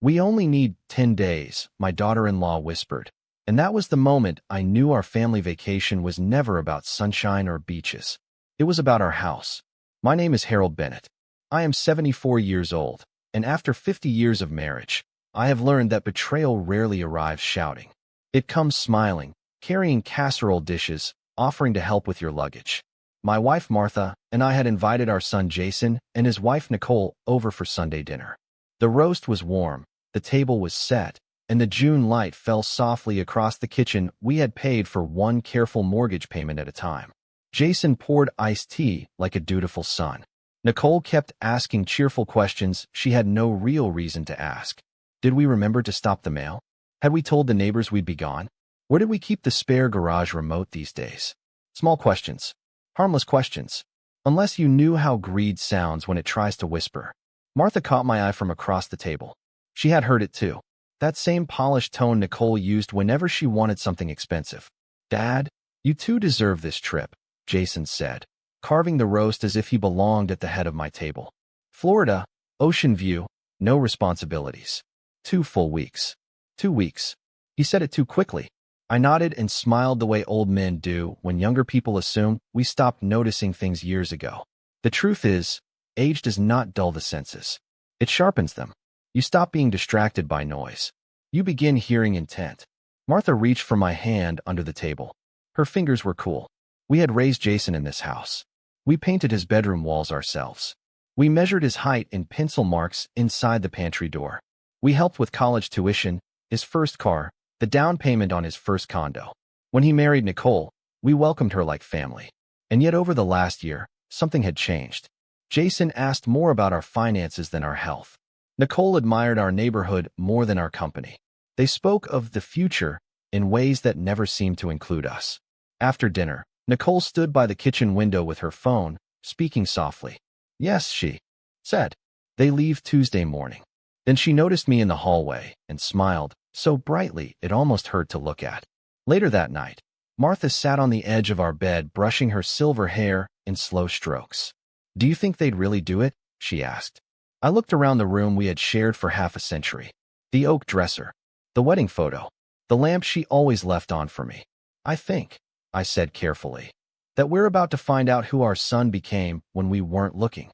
"We only need 10 days," my daughter-in-law whispered. And that was the moment I knew our family vacation was never about sunshine or beaches. It was about our house. My name is Harold Bennett. I am 74 years old, and after 50 years of marriage, I have learned that betrayal rarely arrives shouting. It comes smiling, carrying casserole dishes, offering to help with your luggage. My wife Martha and I had invited our son Jason and his wife Nicole over for Sunday dinner. The roast was warm, the table was set, and the June light fell softly across the kitchen we had paid for one careful mortgage payment at a time. Jason poured iced tea like a dutiful son. Nicole kept asking cheerful questions she had no real reason to ask. Did we remember to stop the mail? Had we told the neighbors we'd be gone? Where did we keep the spare garage remote these days? Small questions. Harmless questions. Unless you knew how greed sounds when it tries to whisper. Martha caught my eye from across the table. She had heard it too. That same polished tone Nicole used whenever she wanted something expensive. "Dad, you two deserve this trip," Jason said, carving the roast as if he belonged at the head of my table. "Florida, ocean view, no responsibilities. 2 full weeks. 2 weeks." He said it too quickly. I nodded and smiled the way old men do when younger people assume we stopped noticing things years ago. The truth is, age does not dull the senses. It sharpens them. You stop being distracted by noise. You begin hearing intent. Martha reached for my hand under the table. Her fingers were cool. We had raised Jason in this house. We painted his bedroom walls ourselves. We measured his height in pencil marks inside the pantry door. We helped with college tuition, his first car, the down payment on his first condo. When he married Nicole, we welcomed her like family. And yet over the last year, something had changed. Jason asked more about our finances than our health. Nicole admired our neighborhood more than our company. They spoke of the future in ways that never seemed to include us. After dinner, Nicole stood by the kitchen window with her phone, speaking softly. "Yes," she said. "They leave Tuesday morning." Then she noticed me in the hallway and smiled, so brightly it almost hurt to look at. Later that night, Martha sat on the edge of our bed brushing her silver hair in slow strokes. "Do you think they'd really do it?" she asked. I looked around the room we had shared for half a century. The oak dresser, the wedding photo, the lamp she always left on for me. "I think," I said carefully, "that we're about to find out who our son became when we weren't looking."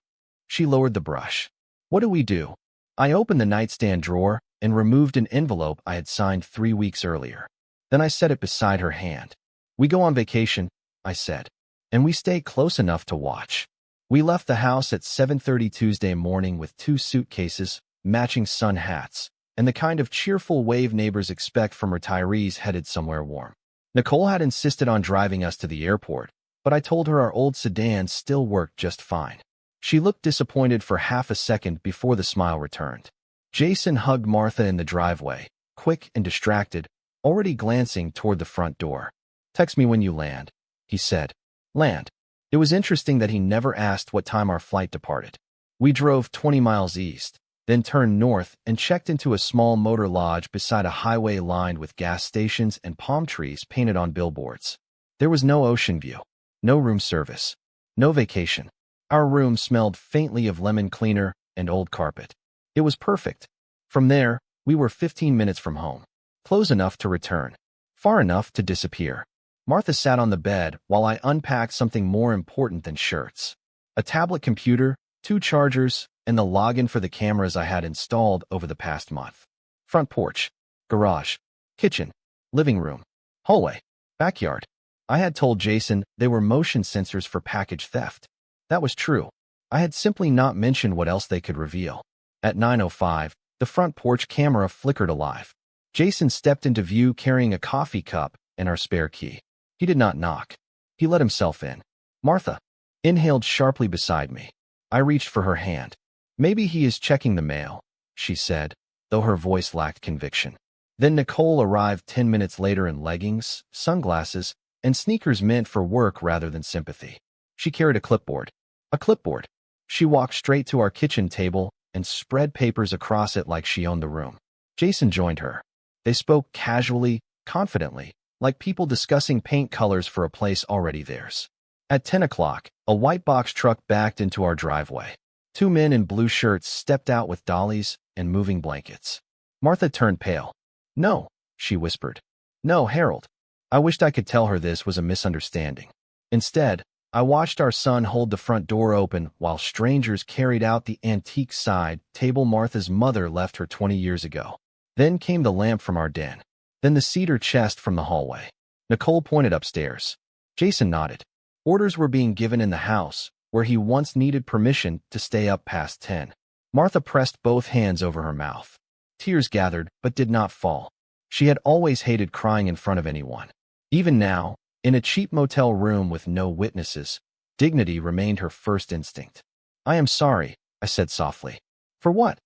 She lowered the brush. "What do we do?" I opened the nightstand drawer and removed an envelope I had signed 3 weeks earlier. Then I set it beside her hand. "We go on vacation," I said, "and we stay close enough to watch." We left the house at 7:30 Tuesday morning with 2 suitcases, matching sun hats, and the kind of cheerful wave neighbors expect from retirees headed somewhere warm. Nicole had insisted on driving us to the airport, but I told her our old sedan still worked just fine. She looked disappointed for half a second before the smile returned. Jason hugged Martha in the driveway, quick and distracted, already glancing toward the front door. "Text me when you land," he said. Land. It was interesting that he never asked what time our flight departed. We drove 20 miles east, then turned north and checked into a small motor lodge beside a highway lined with gas stations and palm trees painted on billboards. There was no ocean view, no room service, no vacation. Our room smelled faintly of lemon cleaner and old carpet. It was perfect. From there, we were 15 minutes from home, close enough to return, far enough to disappear. Martha sat on the bed while I unpacked something more important than shirts. A tablet computer, 2 chargers, and the login for the cameras I had installed over the past month. Front porch, garage, kitchen, living room, hallway, backyard. I had told Jason they were motion sensors for package theft. That was true. I had simply not mentioned what else they could reveal. At 9:05, the front porch camera flickered alive. Jason stepped into view carrying a coffee cup and our spare key. He did not knock. He let himself in. Martha inhaled sharply beside me. I reached for her hand. "Maybe he is checking the mail," she said, though her voice lacked conviction. Then Nicole arrived 10 minutes later in leggings, sunglasses, and sneakers meant for work rather than sympathy. She carried a clipboard. A clipboard. She walked straight to our kitchen table and spread papers across it like she owned the room. Jason joined her. They spoke casually, confidently, like people discussing paint colors for a place already theirs. At 10 o'clock, a white box truck backed into our driveway. 2 men in blue shirts stepped out with dollies and moving blankets. Martha turned pale. No, she whispered. No, Harold. I wished I could tell her this was a misunderstanding. Instead, I watched our son hold the front door open while strangers carried out the antique side table Martha's mother left her 20 years ago. Then came the lamp from our den. Then the cedar chest from the hallway. Nicole pointed upstairs. Jason nodded. Orders were being given in the house, where he once needed permission to stay up past 10. Martha pressed both hands over her mouth. Tears gathered, but did not fall. She had always hated crying in front of anyone. Even now, in a cheap motel room with no witnesses, dignity remained her first instinct. I am sorry, I said softly. For what?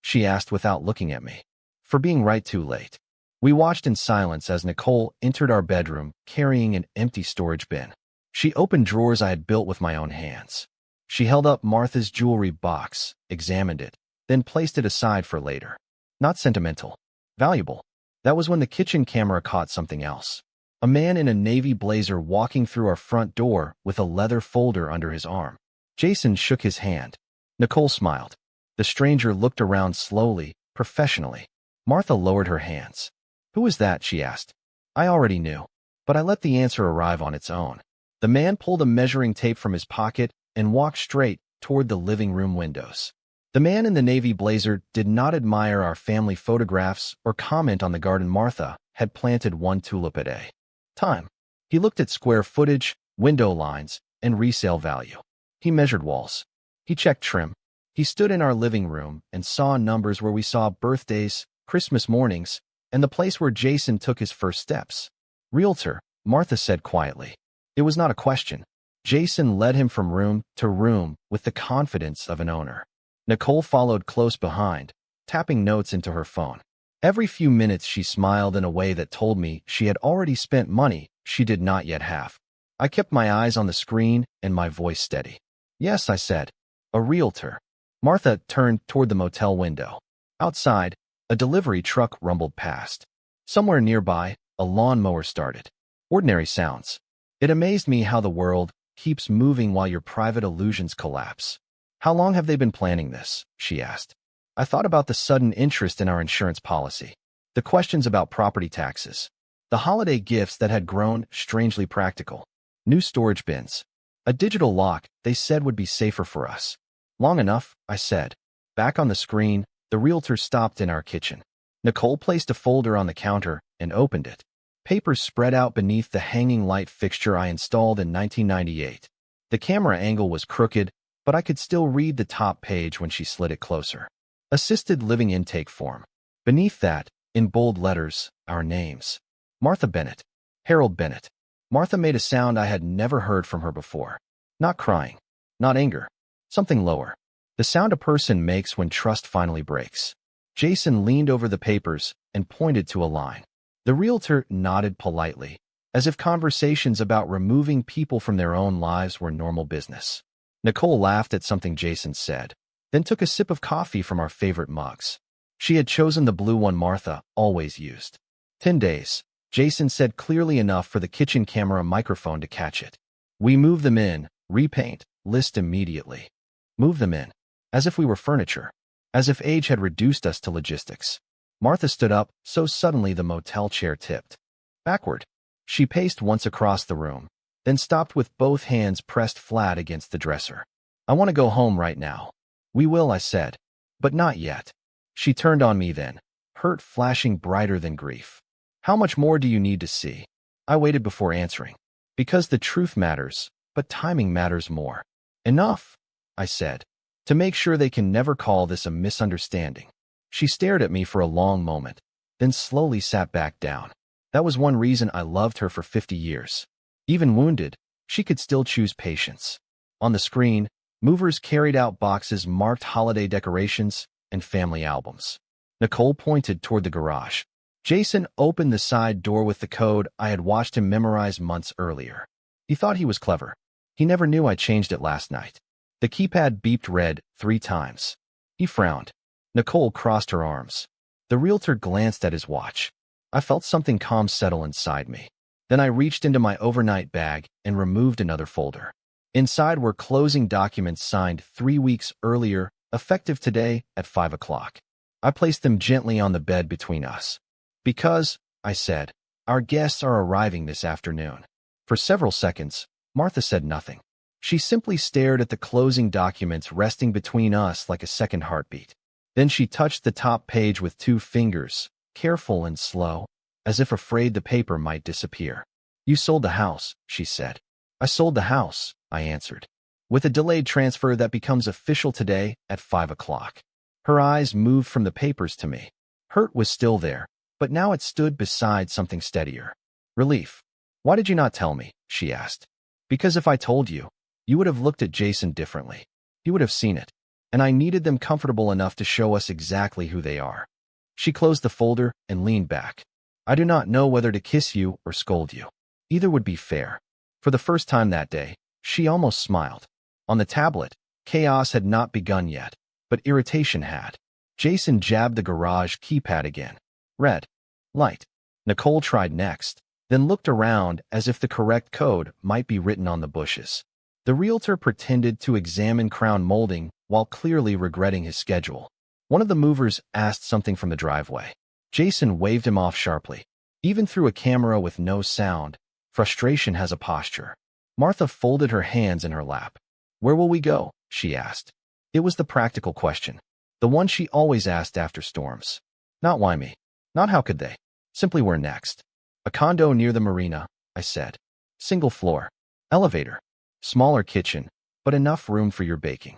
She asked without looking at me. For being right too late. We watched in silence as Nicole entered our bedroom, carrying an empty storage bin. She opened drawers I had built with my own hands. She held up Martha's jewelry box, examined it, then placed it aside for later. Not sentimental. Valuable. That was when the kitchen camera caught something else. A man in a navy blazer walking through our front door with a leather folder under his arm. Jason shook his hand. Nicole smiled. The stranger looked around slowly, professionally. Martha lowered her hands. Who is that? She asked. I already knew, but I let the answer arrive on its own. The man pulled a measuring tape from his pocket and walked straight toward the living room windows. The man in the navy blazer did not admire our family photographs or comment on the garden Martha had planted one tulip a day. Time. He looked at square footage, window lines, and resale value. He measured walls. He checked trim. He stood in our living room and saw numbers where we saw birthdays, Christmas mornings, and the place where Jason took his first steps. Realtor, Martha said quietly. It was not a question. Jason led him from room to room with the confidence of an owner. Nicole followed close behind, tapping notes into her phone. Every few minutes she smiled in a way that told me she had already spent money she did not yet have. I kept my eyes on the screen and my voice steady. Yes, I said. A realtor. Martha turned toward the motel window. Outside, a delivery truck rumbled past. Somewhere nearby, a lawnmower started. Ordinary sounds. It amazed me how the world keeps moving while your private illusions collapse. How long have they been planning this? She asked. I thought about the sudden interest in our insurance policy, the questions about property taxes, the holiday gifts that had grown strangely practical, new storage bins, a digital lock they said would be safer for us. Long enough, I said. Back on the screen, the realtor stopped in our kitchen. Nicole placed a folder on the counter and opened it. Papers spread out beneath the hanging light fixture I installed in 1998. The camera angle was crooked, but I could still read the top page when she slid it closer. Assisted living intake form. Beneath that, in bold letters, our names. Martha Bennett. Harold Bennett. Martha made a sound I had never heard from her before. Not crying. Not anger. Something lower. The sound a person makes when trust finally breaks. Jason leaned over the papers and pointed to a line. The realtor nodded politely, as if conversations about removing people from their own lives were normal business. Nicole laughed at something Jason said, then took a sip of coffee from our favorite mugs. She had chosen the blue one Martha always used. 10 days, Jason said clearly enough for the kitchen camera microphone to catch it. We move them in, repaint, list immediately. Move them in. As if we were furniture. As if age had reduced us to logistics. Martha stood up, so suddenly the motel chair tipped. Backward. She paced once across the room, then stopped with both hands pressed flat against the dresser. I want to go home right now. We will, I said. But not yet. She turned on me then, hurt flashing brighter than grief. How much more do you need to see? I waited before answering. Because the truth matters, but timing matters more. Enough, I said. To make sure they can never call this a misunderstanding. She stared at me for a long moment, then slowly sat back down. That was one reason I loved her for 50 years. Even wounded, she could still choose patience. On the screen, movers carried out boxes marked holiday decorations and family albums. Nicole pointed toward the garage. Jason opened the side door with the code I had watched him memorize months earlier. He thought he was clever. He never knew I changed it last night. The keypad beeped red 3 times. He frowned. Nicole crossed her arms. The realtor glanced at his watch. I felt something calm settle inside me. Then I reached into my overnight bag and removed another folder. Inside were closing documents signed 3 weeks earlier, effective today at 5 o'clock. I placed them gently on the bed between us. Because, I said, our guests are arriving this afternoon. For several seconds, Martha said nothing. She simply stared at the closing documents resting between us like a second heartbeat. Then she touched the top page with 2 fingers, careful and slow, as if afraid the paper might disappear. You sold the house, she said. I sold the house, I answered. With a delayed transfer that becomes official today at 5 o'clock. Her eyes moved from the papers to me. Hurt was still there, but now it stood beside something steadier. Relief. Why did you not tell me? She asked. Because if I told you, you would have looked at Jason differently. You would have seen it. And I needed them comfortable enough to show us exactly who they are. She closed the folder and leaned back. I do not know whether to kiss you or scold you. Either would be fair. For the first time that day, she almost smiled. On the tablet, chaos had not begun yet, but irritation had. Jason jabbed the garage keypad again. Red. Light. Nicole tried next, then looked around as if the correct code might be written on the bushes. The realtor pretended to examine crown molding while clearly regretting his schedule. One of the movers asked something from the driveway. Jason waved him off sharply. Even through a camera with no sound, frustration has a posture. Martha folded her hands in her lap. Where will we go? She asked. It was the practical question, the one she always asked after storms. Not why me. Not how could they. Simply where next. A condo near the marina, I said. Single floor. Elevator. Smaller kitchen, but enough room for your baking.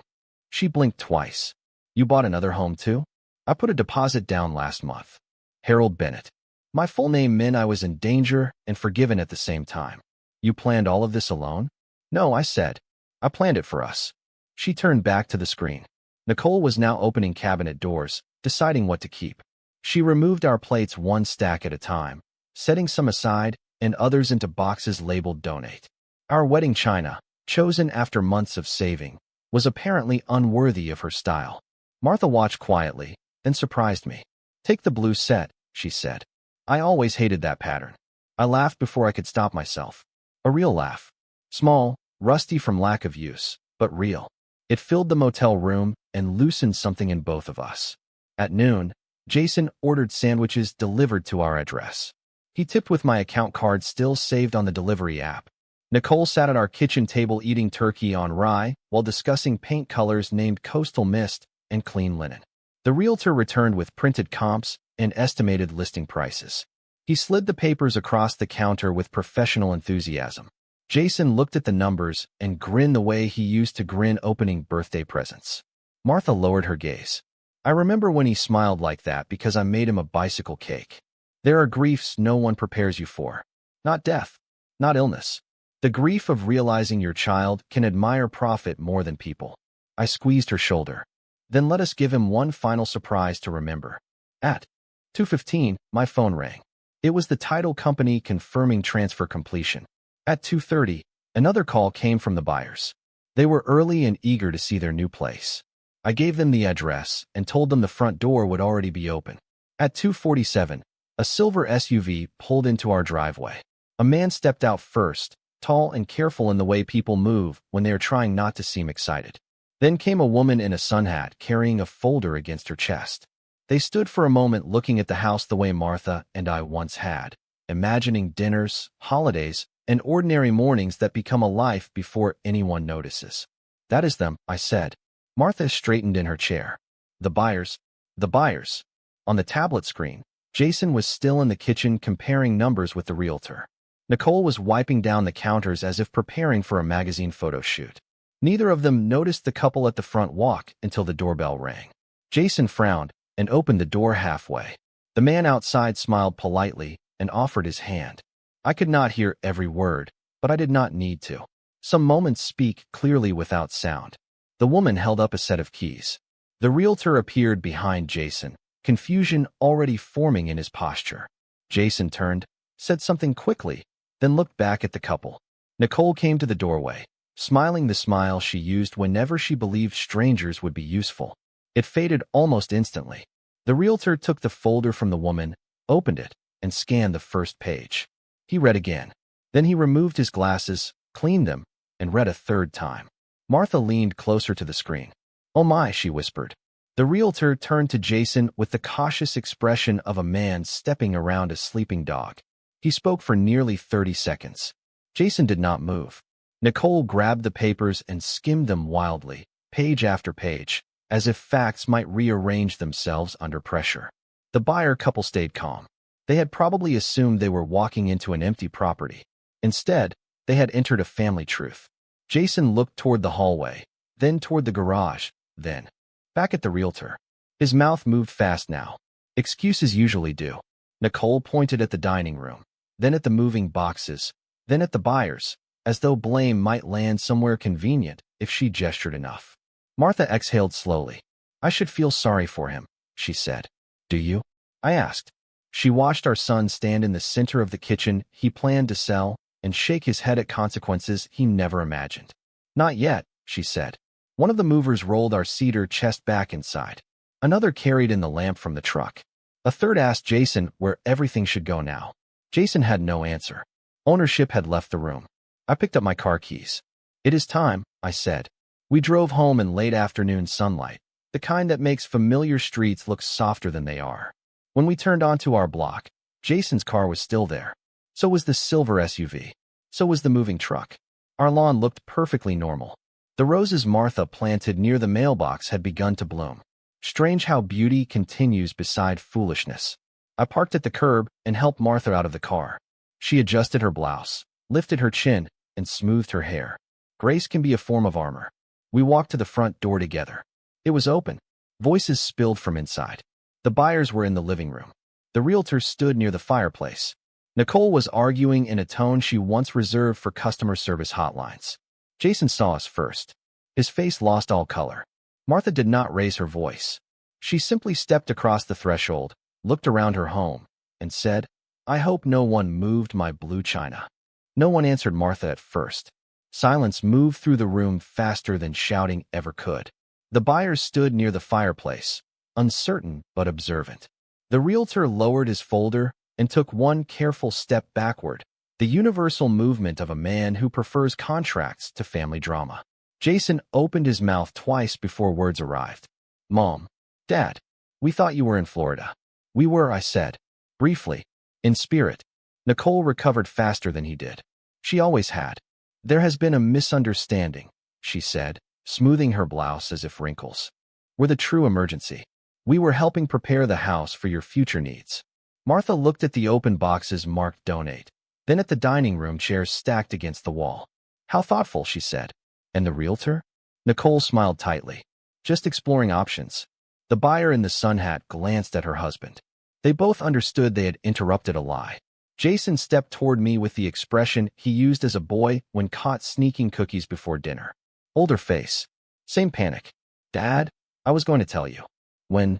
She blinked twice. You bought another home too? I put a deposit down last month. Harold Bennett. My full name meant I was in danger and forgiven at the same time. You planned all of this alone? No, I said. I planned it for us. She turned back to the screen. Nicole was now opening cabinet doors, deciding what to keep. She removed our plates 1 stack at a time, setting some aside and others into boxes labeled donate. Our wedding china, chosen after months of saving, was apparently unworthy of her style. Martha watched quietly, then surprised me. Take the blue set, she said. I always hated that pattern. I laughed before I could stop myself. A real laugh. Small, rusty from lack of use, but real. It filled the motel room and loosened something in both of us. At noon, Jason ordered sandwiches delivered to our address. He tipped with my account card still saved on the delivery app. Nicole sat at our kitchen table eating turkey on rye while discussing paint colors named Coastal Mist and Clean Linen. The realtor returned with printed comps and estimated listing prices. He slid the papers across the counter with professional enthusiasm. Jason looked at the numbers and grinned the way he used to grin opening birthday presents. Martha lowered her gaze. I remember when he smiled like that because I made him a bicycle cake. There are griefs no one prepares you for. Not death. Not illness. The grief of realizing your child can admire profit more than people. I squeezed her shoulder. Then let us give him one final surprise to remember. At 2:15, my phone rang. It was the title company confirming transfer completion. At 2:30, another call came from the buyers. They were early and eager to see their new place. I gave them the address and told them the front door would already be open. At 2:47, a silver SUV pulled into our driveway. A man stepped out first, tall and careful in the way people move when they are trying not to seem excited. Then came a woman in a sun hat carrying a folder against her chest. They stood for a moment looking at the house the way Martha and I once had, imagining dinners, holidays, and ordinary mornings that become a life before anyone notices. That is them, I said. Martha straightened in her chair. The buyers. The buyers. On the tablet screen, Jason was still in the kitchen comparing numbers with the realtor. Nicole was wiping down the counters as if preparing for a magazine photo shoot. Neither of them noticed the couple at the front walk until the doorbell rang. Jason frowned and opened the door halfway. The man outside smiled politely and offered his hand. I could not hear every word, but I did not need to. Some moments speak clearly without sound. The woman held up a set of keys. The realtor appeared behind Jason, confusion already forming in his posture. Jason turned, said something quickly, then looked back at the couple. Nicole came to the doorway, smiling the smile she used whenever she believed strangers would be useful. It faded almost instantly. The realtor took the folder from the woman, opened it, and scanned the first page. He read again. Then he removed his glasses, cleaned them, and read a third time. Martha leaned closer to the screen. Oh my, she whispered. The realtor turned to Jason with the cautious expression of a man stepping around a sleeping dog. He spoke for nearly 30 seconds. Jason did not move. Nicole grabbed the papers and skimmed them wildly, page after page, as if facts might rearrange themselves under pressure. The buyer couple stayed calm. They had probably assumed they were walking into an empty property. Instead, they had entered a family truth. Jason looked toward the hallway, then toward the garage, then back at the realtor. His mouth moved fast now. Excuses usually do. Nicole pointed at the dining room, then at the moving boxes, then at the buyers, as though blame might land somewhere convenient if she gestured enough. Martha exhaled slowly. I should feel sorry for him, she said. Do you? I asked. She watched our son stand in the center of the kitchen he planned to sell and shake his head at consequences he never imagined. Not yet, she said. One of the movers rolled our cedar chest back inside. Another carried in the lamp from the truck. A third asked Jason where everything should go now. Jason had no answer. Ownership had left the room. I picked up my car keys. It is time, I said. We drove home in late afternoon sunlight, the kind that makes familiar streets look softer than they are. When we turned onto our block, Jason's car was still there. So was the silver SUV. So was the moving truck. Our lawn looked perfectly normal. The roses Martha planted near the mailbox had begun to bloom. Strange how beauty continues beside foolishness. I parked at the curb and helped Martha out of the car. She adjusted her blouse, lifted her chin, and smoothed her hair. Grace can be a form of armor. We walked to the front door together. It was open. Voices spilled from inside. The buyers were in the living room. The realtor stood near the fireplace. Nicole was arguing in a tone she once reserved for customer service hotlines. Jason saw us first. His face lost all color. Martha did not raise her voice. She simply stepped across the threshold, looked around her home, and said, I hope no one moved my blue china. No one answered Martha at first. Silence moved through the room faster than shouting ever could. The buyers stood near the fireplace, uncertain but observant. The realtor lowered his folder and took one careful step backward, the universal movement of a man who prefers contracts to family drama. Jason opened his mouth twice before words arrived. Mom, Dad, we thought you were in Florida. We were, I said. Briefly. In spirit. Nicole recovered faster than he did. She always had. There has been a misunderstanding, she said, smoothing her blouse as if wrinkles were the true emergency. We were helping prepare the house for your future needs. Martha looked at the open boxes marked donate, then at the dining room chairs stacked against the wall. How thoughtful, she said. And the realtor? Nicole smiled tightly. Just exploring options. The buyer in the sun hat glanced at her husband. They both understood they had interrupted a lie. Jason stepped toward me with the expression he used as a boy when caught sneaking cookies before dinner. Older face. Same panic. Dad, I was going to tell you. When?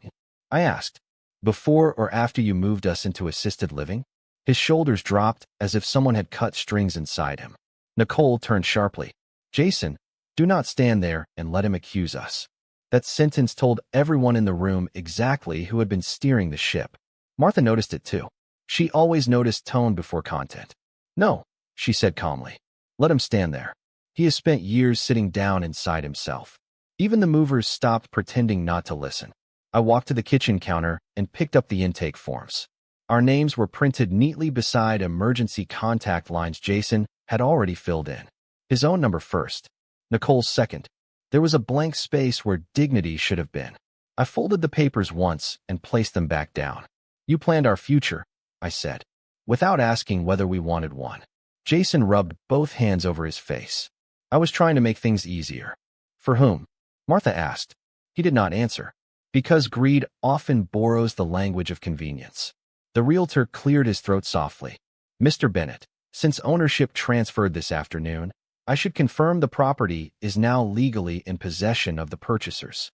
I asked. Before or after you moved us into assisted living? His shoulders dropped as if someone had cut strings inside him. Nicole turned sharply. Jason, do not stand there and let him accuse us. That sentence told everyone in the room exactly who had been steering the ship. Martha noticed it too. She always noticed tone before content. No, she said calmly. Let him stand there. He has spent years sitting down inside himself. Even the movers stopped pretending not to listen. I walked to the kitchen counter and picked up the intake forms. Our names were printed neatly beside emergency contact lines Jason had already filled in. His own number first. Nicole's second. There was a blank space where dignity should have been. I folded the papers once and placed them back down. You planned our future, I said, without asking whether we wanted one. Jason rubbed both hands over his face. I was trying to make things easier. For whom? Martha asked. He did not answer. Because greed often borrows the language of convenience. The realtor cleared his throat softly. Mr. Bennett, since ownership transferred this afternoon, I should confirm the property is now legally in possession of the purchasers.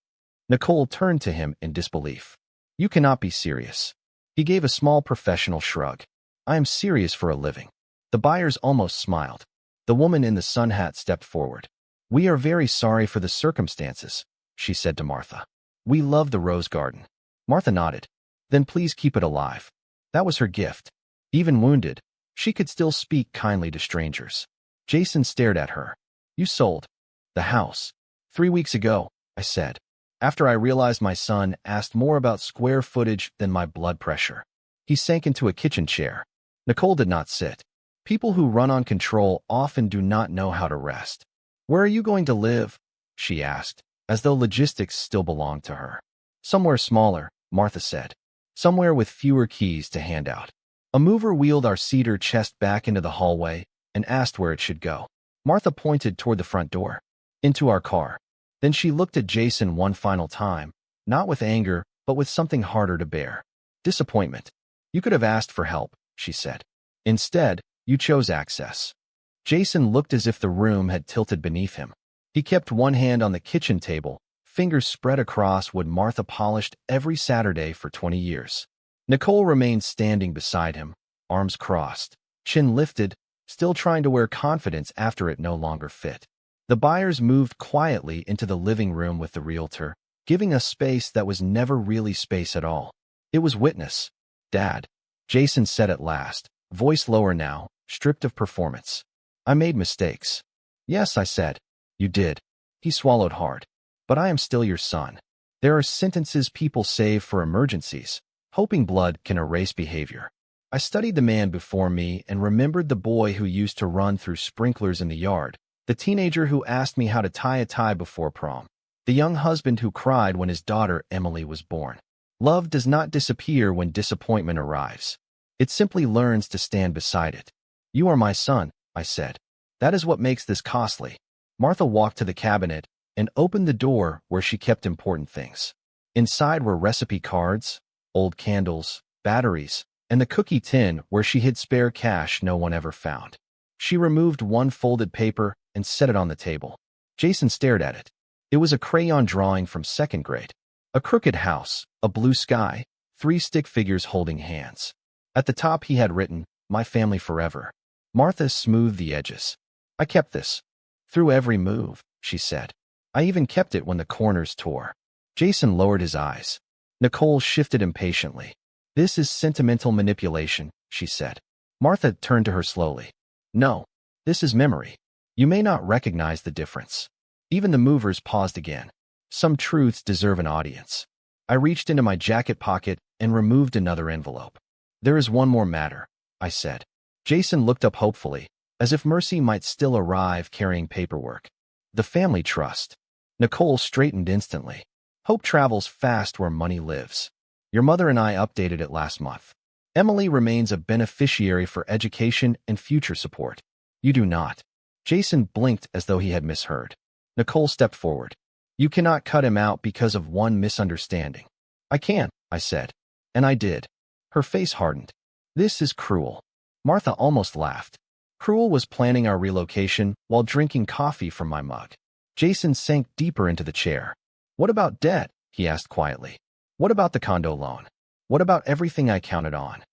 Nicole turned to him in disbelief. You cannot be serious. He gave a small professional shrug. I am serious for a living. The buyers almost smiled. The woman in the sun hat stepped forward. We are very sorry for the circumstances, she said to Martha. We love the rose garden. Martha nodded. Then please keep it alive. That was her gift. Even wounded, she could still speak kindly to strangers. Jason stared at her. You sold the house 3 weeks ago, I said. After I realized my son asked more about square footage than my blood pressure. He sank into a kitchen chair. Nicole did not sit. People who run on control often do not know how to rest. Where are you going to live? She asked, as though logistics still belonged to her. Somewhere smaller, Martha said. Somewhere with fewer keys to hand out. A mover wheeled our cedar chest back into the hallway and asked where it should go. Martha pointed toward the front door. Into our car. Then she looked at Jason one final time, not with anger, but with something harder to bear. Disappointment. You could have asked for help, she said. Instead, you chose access. Jason looked as if the room had tilted beneath him. He kept one hand on the kitchen table, fingers spread across wood Martha polished every Saturday for 20 years. Nicole remained standing beside him, arms crossed, chin lifted, still trying to wear confidence after it no longer fit. The buyers moved quietly into the living room with the realtor, giving us space that was never really space at all. It was witness. Dad, Jason said at last, voice lower now, stripped of performance. I made mistakes. Yes, I said. You did. He swallowed hard. But I am still your son. There are sentences people save for emergencies, hoping blood can erase behavior. I studied the man before me and remembered the boy who used to run through sprinklers in the yard, the teenager who asked me how to tie a tie before prom, the young husband who cried when his daughter Emily was born. Love does not disappear when disappointment arrives. It simply learns to stand beside it. You are my son, I said. That is what makes this costly. Martha walked to the cabinet and opened the door where she kept important things. Inside were recipe cards, old candles, batteries, and the cookie tin where she hid spare cash no one ever found. She removed one folded paper and set it on the table. Jason stared at it. It was a crayon drawing from second grade. A crooked house, a blue sky, 3 stick figures holding hands. At the top he had written, My family forever. Martha smoothed the edges. I kept this. Through every move, she said. I even kept it when the corners tore. Jason lowered his eyes. Nicole shifted impatiently. This is sentimental manipulation, she said. Martha turned to her slowly. No, this is memory. You may not recognize the difference. Even the movers paused again. Some truths deserve an audience. I reached into my jacket pocket and removed another envelope. There is one more matter, I said. Jason looked up hopefully, as if Mercy might still arrive carrying paperwork. The family trust. Nicole straightened instantly. Hope travels fast where money lives. Your mother and I updated it last month. Emily remains a beneficiary for education and future support. You do not. Jason blinked as though he had misheard. Nicole stepped forward. You cannot cut him out because of one misunderstanding. I can, I said. And I did. Her face hardened. This is cruel. Martha almost laughed. Cruel was planning our relocation while drinking coffee from my mug. Jason sank deeper into the chair. What about debt? He asked quietly. What about the condo loan? What about everything I counted on?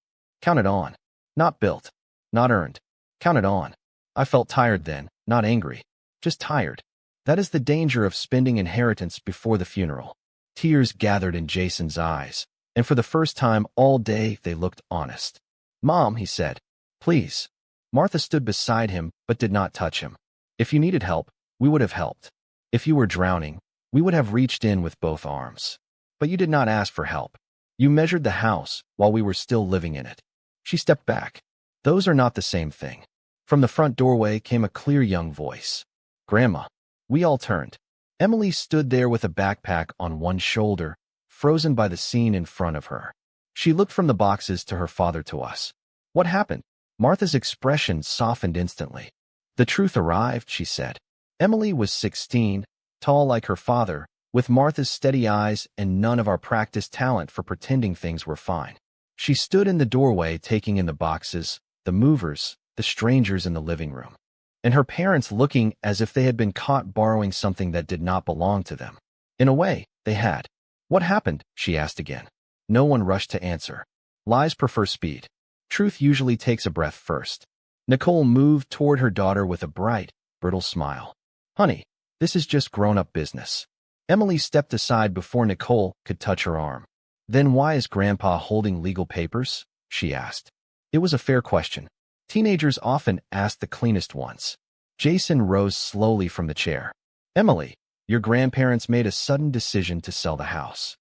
Counted on. Not built. Not earned. Counted on. I felt tired then, not angry. Just tired. That is the danger of spending inheritance before the funeral. Tears gathered in Jason's eyes, and for the first time all day they looked honest. Mom, he said. Please. Martha stood beside him but did not touch him. If you needed help, we would have helped. If you were drowning, we would have reached in with both arms. But you did not ask for help. You measured the house while we were still living in it. She stepped back. Those are not the same thing. From the front doorway came a clear young voice. Grandma. We all turned. Emily stood there with a backpack on one shoulder, frozen by the scene in front of her. She looked from the boxes to her father to us. What happened? Martha's expression softened instantly. The truth arrived, she said. Emily was 16, tall like her father, with Martha's steady eyes and none of our practiced talent for pretending things were fine. She stood in the doorway taking in the boxes, the movers, the strangers in the living room, and her parents looking as if they had been caught borrowing something that did not belong to them. In a way, they had. What happened? She asked again. No one rushed to answer. Lies prefer speed. Truth usually takes a breath first. Nicole moved toward her daughter with a bright, brittle smile. Honey, this is just grown-up business. Emily stepped aside before Nicole could touch her arm. Then why is Grandpa holding legal papers? She asked. It was a fair question. Teenagers often ask the cleanest ones. Jason rose slowly from the chair. Emily, Your grandparents made a sudden decision to sell the house.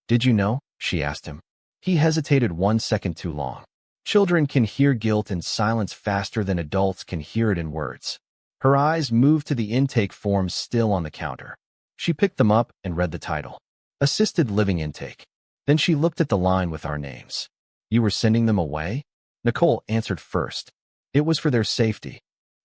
Did you know? She asked him. He hesitated 1 second too long. Children can hear guilt in silence faster than adults can hear it in words. Her eyes moved to the intake forms still on the counter. She picked them up and read the title. Assisted Living Intake. Then she looked at the line with our names. You were sending them away? Nicole answered first. It was for their safety.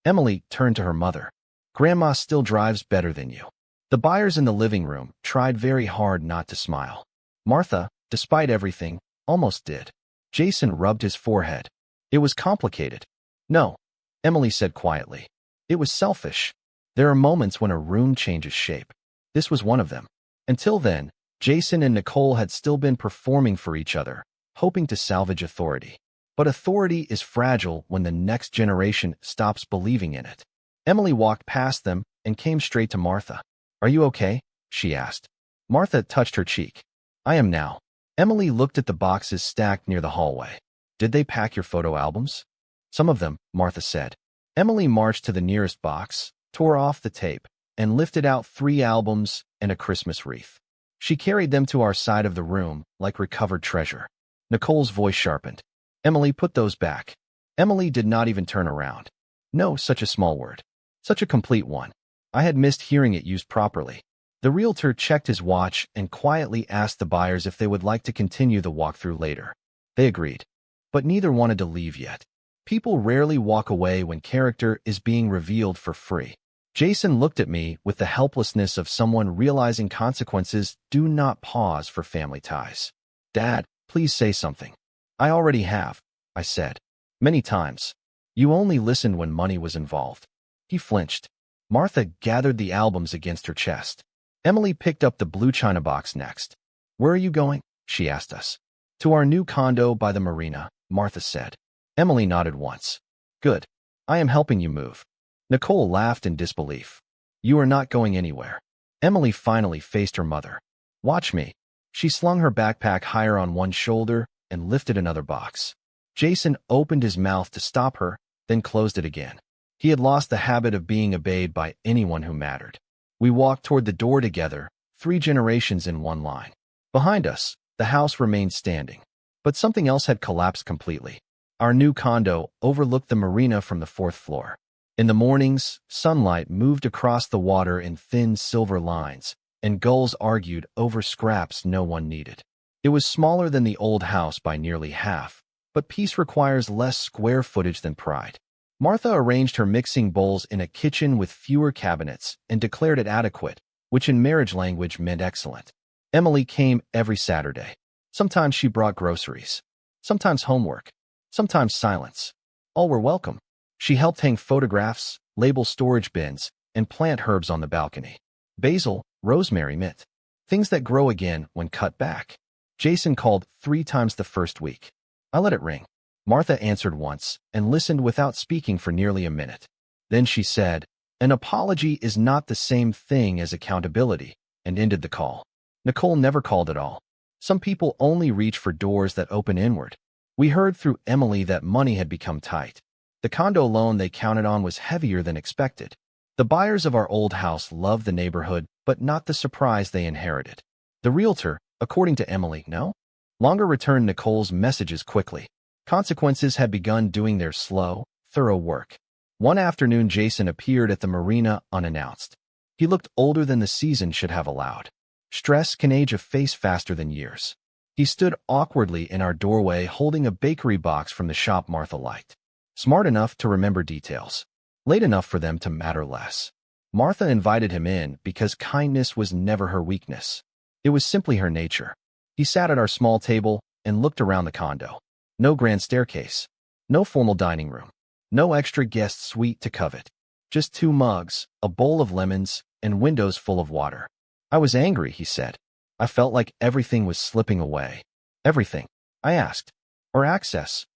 Emily turned to her mother. Grandma still drives better than you. The buyers in the living room tried very hard not to smile. Martha, despite everything, almost did. Jason rubbed his forehead. It was complicated. No, Emily said quietly. It was selfish. There are moments when a room changes shape. This was one of them. Until then, Jason and Nicole had still been performing for each other, hoping to salvage authority. But authority is fragile when the next generation stops believing in it. Emily walked past them and came straight to Martha. Are you okay? She asked. Martha touched her cheek. I am now. Emily looked at the boxes stacked near the hallway. Did they pack your photo albums? Some of them, Martha said. Emily marched to the nearest box, tore off the tape, and lifted out 3 albums and a Christmas wreath. She carried them to our side of the room like recovered treasure. Nicole's voice sharpened. Emily, put those back. Emily did not even turn around. No, such a small word. Such a complete one. I had missed hearing it used properly. The realtor checked his watch and quietly asked the buyers if they would like to continue the walkthrough later. They agreed. But neither wanted to leave yet. People rarely walk away when character is being revealed for free. Jason looked at me with the helplessness of someone realizing consequences do not pause for family ties. Dad, please say something. I already have, I said. Many times. You only listened when money was involved. He flinched. Martha gathered the albums against her chest. Emily picked up the blue china box next. Where are you going? She asked us. To our new condo by the marina, Martha said. Emily nodded once. Good. I am helping you move. Nicole laughed in disbelief. You are not going anywhere. Emily finally faced her mother. Watch me. She slung her backpack higher on one shoulder and lifted another box. Jason opened his mouth to stop her, then closed it again. He had lost the habit of being obeyed by anyone who mattered. We walked toward the door together, 3 generations in one line. Behind us, the house remained standing. But something else had collapsed completely. Our new condo overlooked the marina from the 4th floor. In the mornings, sunlight moved across the water in thin silver lines, and gulls argued over scraps no one needed. It was smaller than the old house by nearly half, but peace requires less square footage than pride. Martha arranged her mixing bowls in a kitchen with fewer cabinets and declared it adequate, which in marriage language meant excellent. Emily came every Saturday. Sometimes she brought groceries. Sometimes homework. Sometimes silence. All were welcome. She helped hang photographs, label storage bins, and plant herbs on the balcony. Basil, rosemary, mint. Things that grow again when cut back. Jason called 3 times the first week. I let it ring. Martha answered once and listened without speaking for nearly a minute. Then she said, an apology is not the same thing as accountability, and ended the call. Nicole never called at all. Some people only reach for doors that open inward. We heard through Emily that money had become tight. The condo loan they counted on was heavier than expected. The buyers of our old house loved the neighborhood, but not the surprise they inherited. The realtor, according to Emily, no longer returned Nicole's messages quickly. Consequences had begun doing their slow, thorough work. One afternoon, Jason appeared at the marina unannounced. He looked older than the season should have allowed. Stress can age a face faster than years. He stood awkwardly in our doorway holding a bakery box from the shop Martha liked. Smart enough to remember details. Late enough for them to matter less. Martha invited him in because kindness was never her weakness. It was simply her nature. He sat at our small table and looked around the condo. No grand staircase. No formal dining room. No extra guest suite to covet. Just 2 mugs, a bowl of lemons, and windows full of water. I was angry, he said. I felt like everything was slipping away. Everything? I asked. Or access?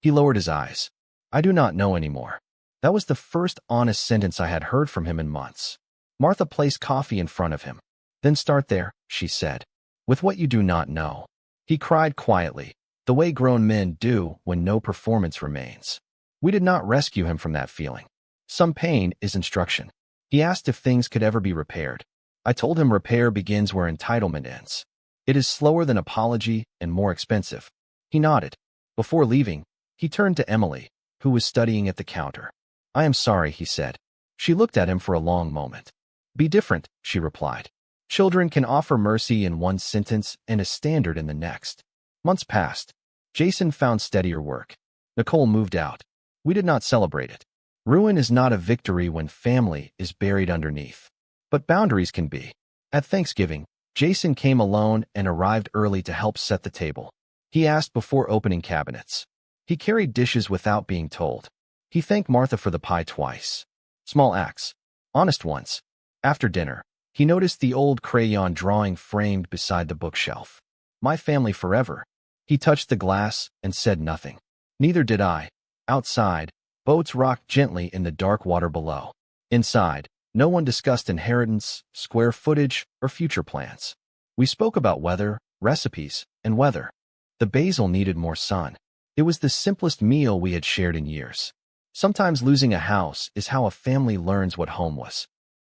He lowered his eyes. I do not know anymore. That was the first honest sentence I had heard from him in months. Martha placed coffee in front of him. Then start there, she said. With what you do not know. He cried quietly, the way grown men do when no performance remains. We did not rescue him from that feeling. Some pain is instruction. He asked if things could ever be repaired. I told him repair begins where entitlement ends. It is slower than apology and more expensive. He nodded. Before leaving, he turned to Emily, who was studying at the counter. I am sorry, he said. She looked at him for a long moment. Be different, she replied. Children can offer mercy in one sentence and a standard in the next. Months passed. Jason found steadier work. Nicole moved out. We did not celebrate it. Ruin is not a victory when family is buried underneath. But boundaries can be. At Thanksgiving, Jason came alone and arrived early to help set the table. He asked before opening cabinets. He carried dishes without being told. He thanked Martha for the pie twice. Small acts. Honest ones. After dinner, he noticed the old crayon drawing framed beside the bookshelf. My family forever. He touched the glass and said nothing. Neither did I. Outside, boats rocked gently in the dark water below. Inside, no one discussed inheritance, square footage, or future plans. We spoke about weather, recipes, and weather. The basil needed more sun. It was the simplest meal we had shared in years. Sometimes losing a house is how a family learns what home was.